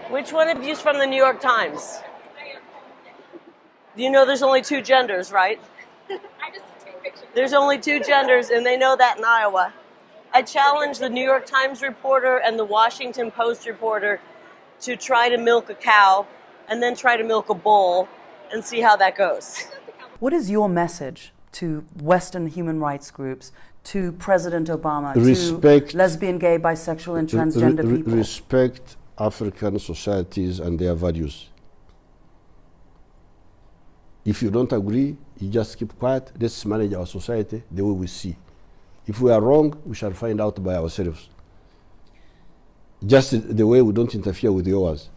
Which one of you is from the New York Times? You know there's only two genders, right? I just take pictures. There's only two genders, and they know that in Iowa. I challenge the New York Times reporter and the Washington Post reporter to try to milk a cow and then try to milk a bull and see how that goes. What is your message to Western human rights groups, to President Obama, to lesbian, gay, bisexual, and transgender people? Respect African societies and their values. If you don't agree, you just keep quiet. Let's manage our society the way we see. If we are wrong, we shall find out by ourselves. Just the way we don't interfere with yours.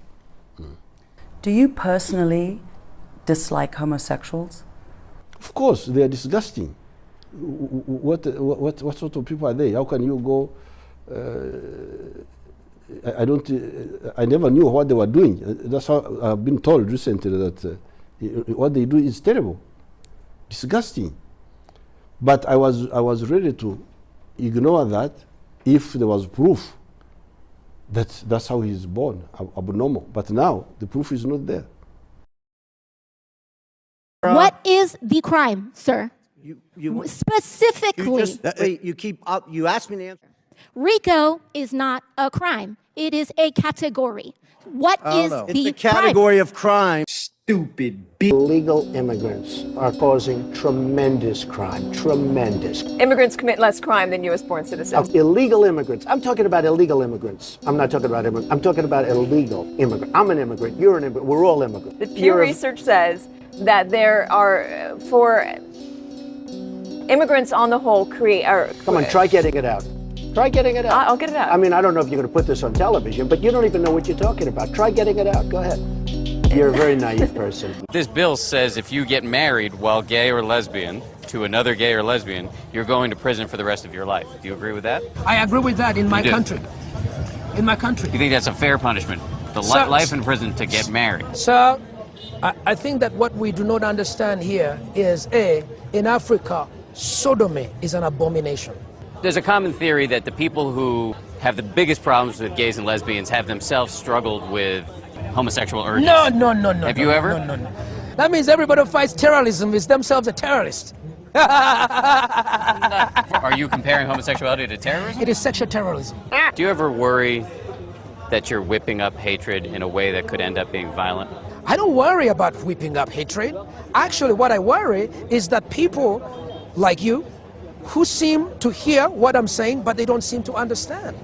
Do you personally dislike homosexuals? Of course, they are disgusting. What sort of people are they? How can you go? I never knew what they were doing. That's how I've been told recently that what they do is terrible, disgusting. But I was ready to ignore that if there was proof that that's how he is born, abnormal. But now the proof is not there. What is the crime, sir? You Specifically. You asked me to answer. RICO is not a crime. It is a category. What is the It's a category of crime. Stupid. Illegal immigrants are causing tremendous crime. Tremendous. Immigrants commit less crime than U.S.-born citizens. Illegal immigrants. I'm talking about illegal immigrants. I'm not talking about immigrants. I'm talking about illegal immigrants. I'm an immigrant. You're an immigrant. We're all immigrants. The Pew Research says that there are, for immigrants on the whole, Come on, try getting it out. Try getting it out. I'll get it out. I mean, I don't know if you're going to put this on television, but you don't even know what you're talking about. Try getting it out. Go ahead. You're a very naive person. This bill says if you get married while gay or lesbian to another gay or lesbian, you're going to prison for the rest of your life. Do you agree with that? I agree with that in my country. In my country. You think that's a fair punishment? Life in prison to get married? Sir, I think that what we do not understand here is, in Africa, sodomy is an abomination. There's a common theory that the people who have the biggest problems with gays and lesbians have themselves struggled with homosexual urges. No. Have you ever? No. That means everybody who fights terrorism is themselves a terrorist. Are you comparing homosexuality to terrorism? It is sexual terrorism. Do you ever worry that you're whipping up hatred in a way that could end up being violent? I don't worry about whipping up hatred. Actually, what I worry is that people like you who seem to hear what I'm saying, but they don't seem to understand.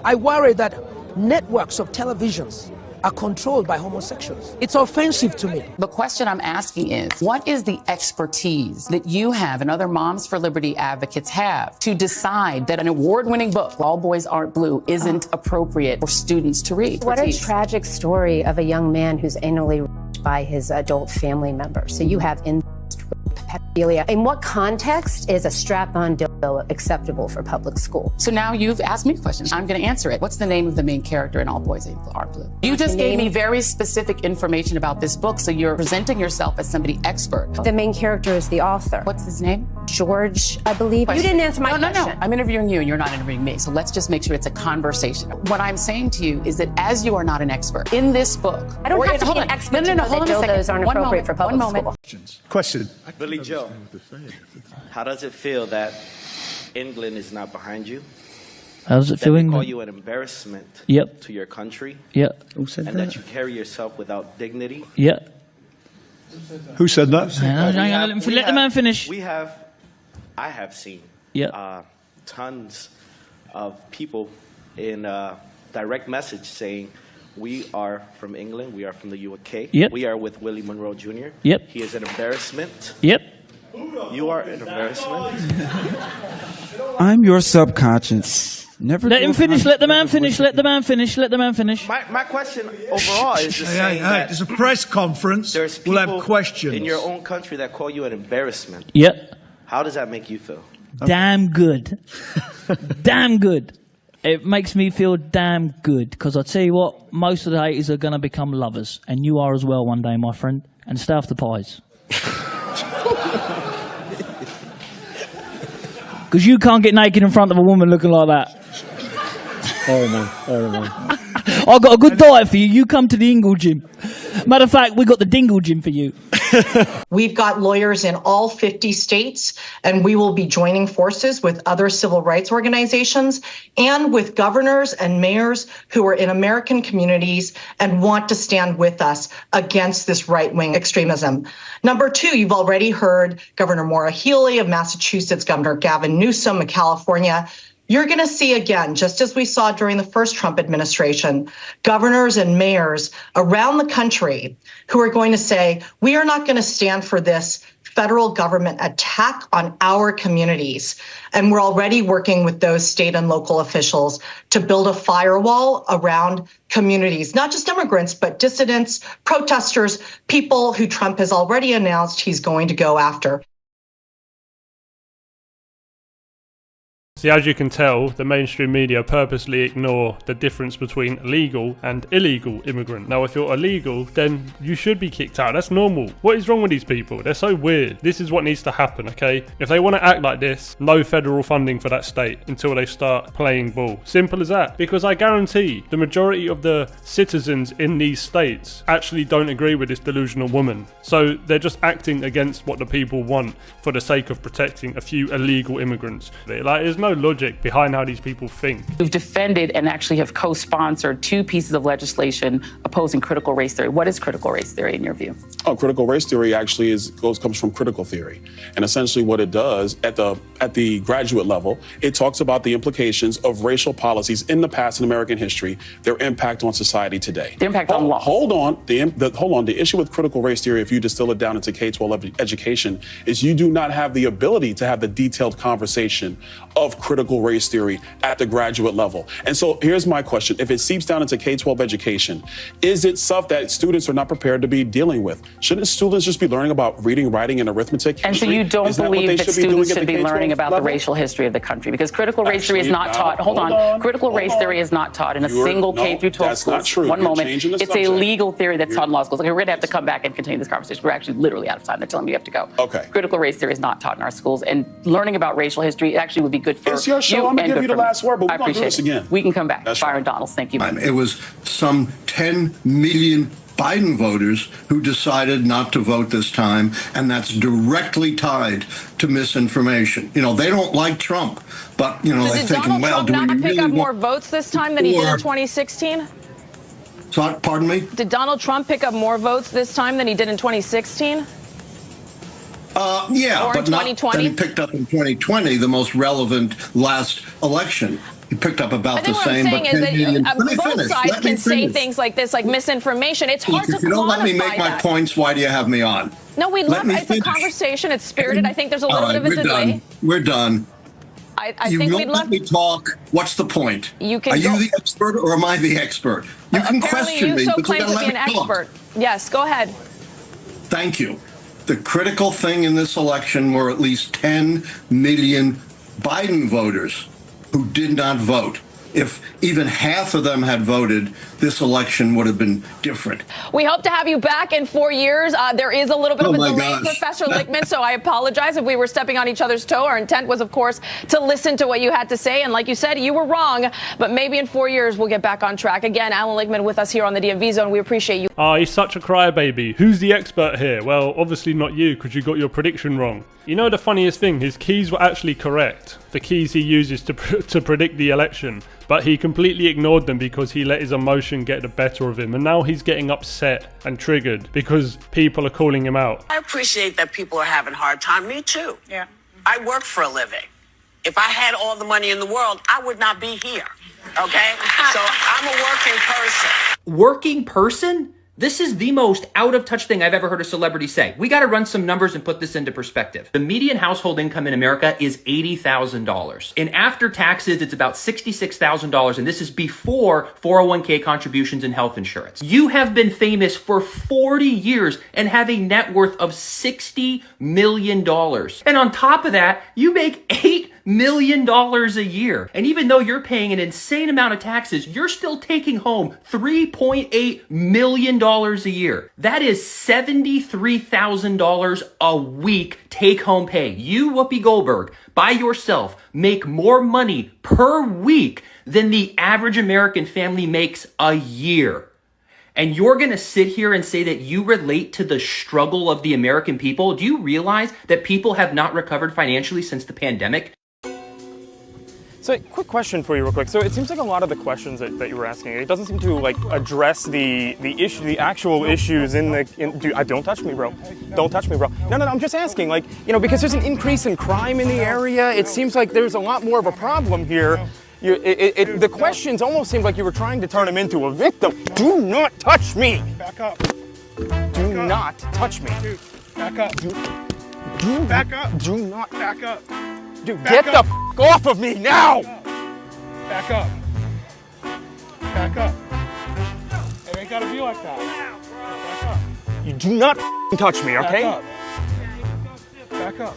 I worry that networks of televisions are controlled by homosexuals. It's offensive to me. The question I'm asking is, what is the expertise that you have and other Moms for Liberty advocates have to decide that an award-winning book, All Boys Aren't Blue, isn't appropriate for students to read? What a tragic story of a young man who's anally raped by his adult family member. So you have pedophilia. In what context is a strap-on dildo acceptable for public school? So now you've asked me questions. I'm going to answer it. What's the name of the main character in All Boys Are Blue? You just gave me very specific information about this book, so you're presenting yourself as somebody expert. The main character is the author. What's his name? George, I believe. You didn't answer my question. No. I'm interviewing you and you're not interviewing me. So let's just make sure it's a conversation. What I'm saying to you is that as you are not an expert in this book. I don't have to be an expert to know that dildos aren't appropriate for public school. Question. Billy Joe, how does it feel that England is not behind you? How does it feel? They call you an embarrassment to your country. Who said and that you carry yourself without dignity. Who said that? Let the man finish. I have seen tons of people in direct message saying, we are from England, we are from the UK, we are with Willie Monroe Jr. He is an embarrassment. You are an embarrassment. I'm your subconscious. Never let him finish. Let the man finish. Let the man finish. Let the man finish. My question overall is just saying that it's a press conference. There's people we'll have questions in your own country that call you an embarrassment. How does that make you feel? Damn good. Damn good. It makes me feel damn good, because I tell you what, most of the haters are going to become lovers, and you are as well one day, my friend. And stay off the pies. Because you can't get naked in front of a woman looking like that. Oh man. I got a good diet for you. You come to the Ingle gym. Matter of fact, we got the Dingle gym for you. We've got lawyers in all 50 states, and we will be joining forces with other civil rights organizations and with governors and mayors who are in American communities and want to stand with us against this right-wing extremism. Number two, you've already heard Governor Maura Healey of Massachusetts, Governor Gavin Newsom of California. You're going to see again, just as we saw during the first Trump administration, governors and mayors around the country who are going to say, we are not going to stand for this federal government attack on our communities. And we're already working with those state and local officials to build a firewall around communities, not just immigrants, but dissidents, protesters, people who Trump has already announced he's going to go after. See, as you can tell, the mainstream media purposely ignore the difference between legal and illegal immigrant. Now, if you're illegal, then you should be kicked out. That's normal. What is wrong with these people? They're so weird. This is what needs to happen, okay? If they want to act like this, no federal funding for that state until they start playing ball. Simple as that. Because I guarantee the majority of the citizens in these states actually don't agree with this delusional woman. So they're just acting against what the people want for the sake of protecting a few illegal immigrants. Like, there's no logic behind how these people think. You've defended and actually have co-sponsored 2 pieces of legislation opposing critical race theory. What is critical race theory in your view? Oh, critical race theory actually comes from critical theory. And essentially what it does at the graduate level, it talks about the implications of racial policies in the past in American history, their impact on society today. The impact on what? Hold on. The issue with critical race theory, if you distill it down into K-12 education, is you do not have the ability to have the detailed conversation of critical race theory at the graduate level. And so here's my question. If it seeps down into K-12 education, is it stuff that students are not prepared to be dealing with? Shouldn't students just be learning about reading, writing, and arithmetic? And so you don't believe that students should be learning about the racial history of the country? Because critical race theory is not taught. Hold on. Critical race theory is not taught in a single K through 12 school. That's not true. One moment. It's a legal theory that's taught in law schools. Okay, we're going to have to come back and continue this conversation. We're actually literally out of time. They're telling me you have to go. Okay. Critical race theory is not taught in our schools, and learning about racial history actually would be good for it's your show. I'm going to give you the last word, but we're going to do this again. We can come back. That's Byron Donalds, thank you. It was some 10 million Biden voters who decided not to vote this time, and that's directly tied to misinformation. You know, they don't like Trump, but, you know, they're thinking, well, do we really want... Did Donald Trump not pick up more votes this time than he did in 2016? So, pardon me? Did Donald Trump pick up more votes this time than he did in 2016? Yeah, or but in not 2020? that he picked up in 2020, the most relevant last election. He picked up about the same, but 10 million. Both sides can say things like this, like misinformation. It's hard to quantify that. If you don't let me make my points, why do you have me on? No, we love it. It's a conversation. It's spirited. I think there's a little bit of a delay. We're done. I you think don't we'd let love me talk. What's the point? You can Are you the expert or am I the expert? You can question me, you so but you claim gotta to be let an me talk. expert. Yes, go ahead. Thank you. The critical thing in this election were at least 10 million Biden voters who did not vote. If even half of them had voted, this election would have been different. We hope to have you back in 4 years. There is a little bit of a delay, Professor Lichtman, so I apologize if we were stepping on each other's toe. Our intent was, of course, to listen to what you had to say. And like you said, you were wrong. But maybe in 4 years, we'll get back on track. Again, Alan Lichtman with us here on the DMV Zone. We appreciate you. Oh, he's such a crybaby. Who's the expert here? Well, obviously not you, because you got your prediction wrong. You know the funniest thing? His keys were actually correct. The keys he uses to predict the election. But he completely ignored them because he let his emotion get the better of him. And now he's getting upset and triggered because people are calling him out. I appreciate that people are having a hard time. Me too. Yeah. I work for a living. If I had all the money in the world, I would not be here. Okay? So I'm a working person. Working person? This is the most out-of-touch thing I've ever heard a celebrity say. We got to run some numbers and put this into perspective. The median household income in America is $80,000. And after taxes, it's about $66,000. And this is before 401k contributions and health insurance. You have been famous for 40 years and have a net worth of $60 million. And on top of that, you make $8 million a year. And even though you're paying an insane amount of taxes, you're still taking home $3.8 million a year. That is $73,000 a week take-home pay. You, Whoopi Goldberg, by yourself, make more money per week than the average American family makes a year. And you're going to sit here and say that you relate to the struggle of the American people? Do you realize that people have not recovered financially since the pandemic? So, quick question for you real quick. So it seems like a lot of the questions that you were asking, it doesn't seem to like address the actual issues dude, don't touch me, bro. Don't touch me, bro. No, I'm just asking, like, because there's an increase in crime in the area, it seems like there's a lot more of a problem here. The questions almost seemed like you were trying to turn him into a victim. Do not touch me. Back up. Do not touch me. Dude, back up. Back up. Do not back up. Dude, get the f off of me now! Back up. Back up. It ain't gotta be like that. Back up. You do not f touch me, okay? Back up.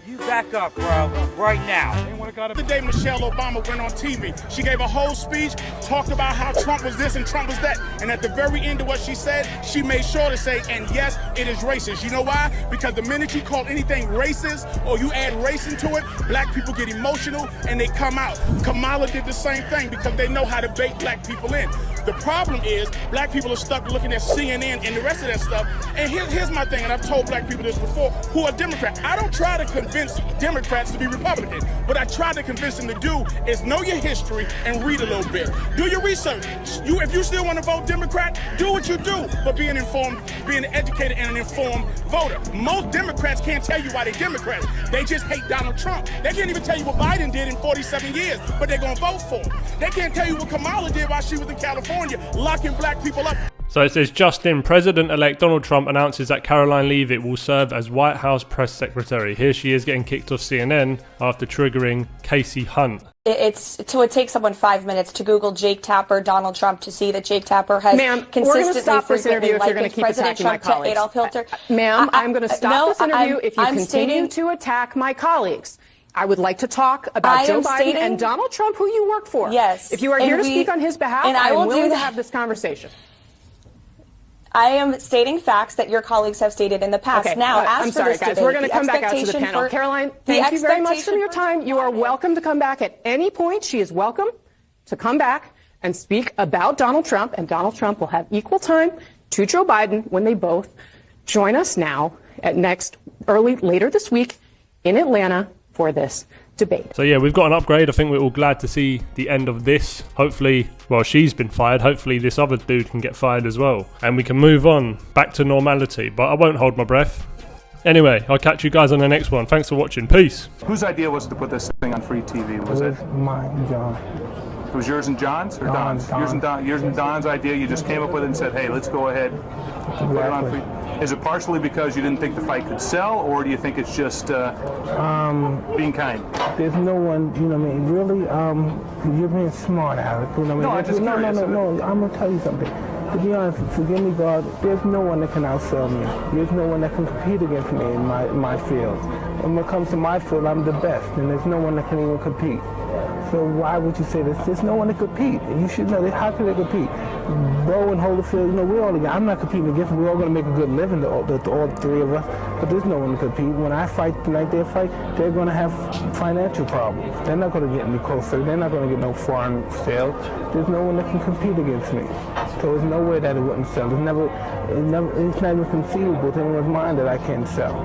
You back up, bro, right now. The day Michelle Obama went on TV, she gave a whole speech, talked about how Trump was this and Trump was that, and at the very end of what she said, she made sure to say, and yes, it is racist. You know why? Because the minute you call anything racist or you add race into it, black people get emotional and they come out. Kamala did the same thing because they know how to bait black people in. The problem is black people are stuck looking at CNN and the rest of that stuff. And here's my thing, and I've told black people this before, who are Democrats. I don't try to convince Democrats to be Republican. What I try to convince them to do is know your history and read a little bit. Do your research. If you still want to vote Democrat, do what you do, but be an educated and an informed voter. Most Democrats can't tell you why they're Democrats. They just hate Donald Trump. They can't even tell you what Biden did in 47 years, but they're going to vote for him. They can't tell you what Kamala did while she was in California, locking black people up. So it says, Justin, President-elect Donald Trump announces that Caroline Leavitt will serve as White House press secretary. Here she is getting kicked off CNN after triggering Casey Hunt. It takes someone 5 minutes to Google Jake Tapper, Donald Trump, to see that Jake Tapper has consistently frequently liked President Trump to Adolf Hitler. Ma'am, I'm going to stop this interview if you continue to attack my colleagues. I would like to talk about Joe Biden and Donald Trump, who you work for. Yes. If you are here to speak on his behalf, I am willing to have this conversation. I am stating facts that your colleagues have stated in the past. Okay, now, I'm sorry, guys. We're going to come back out to the panel. Caroline, thank you very much for your time. You are welcome to come back at any point. She is welcome to come back and speak about Donald Trump, and Donald Trump will have equal time to Joe Biden when they both join us now at later this week in Atlanta for this debate. So yeah, we've got an upgrade. I think we're all glad to see the end of this. Hopefully, well, she's been fired. Hopefully this other dude can get fired as well. And we can move on back to normality, but I won't hold my breath. Anyway, I'll catch you guys on the next one. Thanks for watching. Peace. Whose idea was it to put this thing on free TV? Was it mine, John? It was yours and John's? Or Don's? Yours and Don's idea? You just came up with it and said, hey, let's go ahead and put it on free. Is it partially because you didn't think the fight could sell, or do you think it's just being kind? There's no one, you know what I mean, really, you're being smart, Alex, you know what I mean? No, I'm going to tell you something. To be honest, forgive me, God, there's no one that can outsell me. There's no one that can compete against me in my field. And when it comes to my field, I'm the best, and there's no one that can even compete. So why would you say this? There's no one to compete. And you should know that. How can they compete? Bo and Holyfield, you know, we're all together. I'm not competing against them. We're all going to make a good living, all three of us. But there's no one to compete. When I fight tonight, they fight, they're going to have financial problems. They're not going to get any closer. They're not going to get no foreign sales. There's no one that can compete against me. So there's no way that it wouldn't sell. It's not even conceivable to anyone's mind that I can't sell.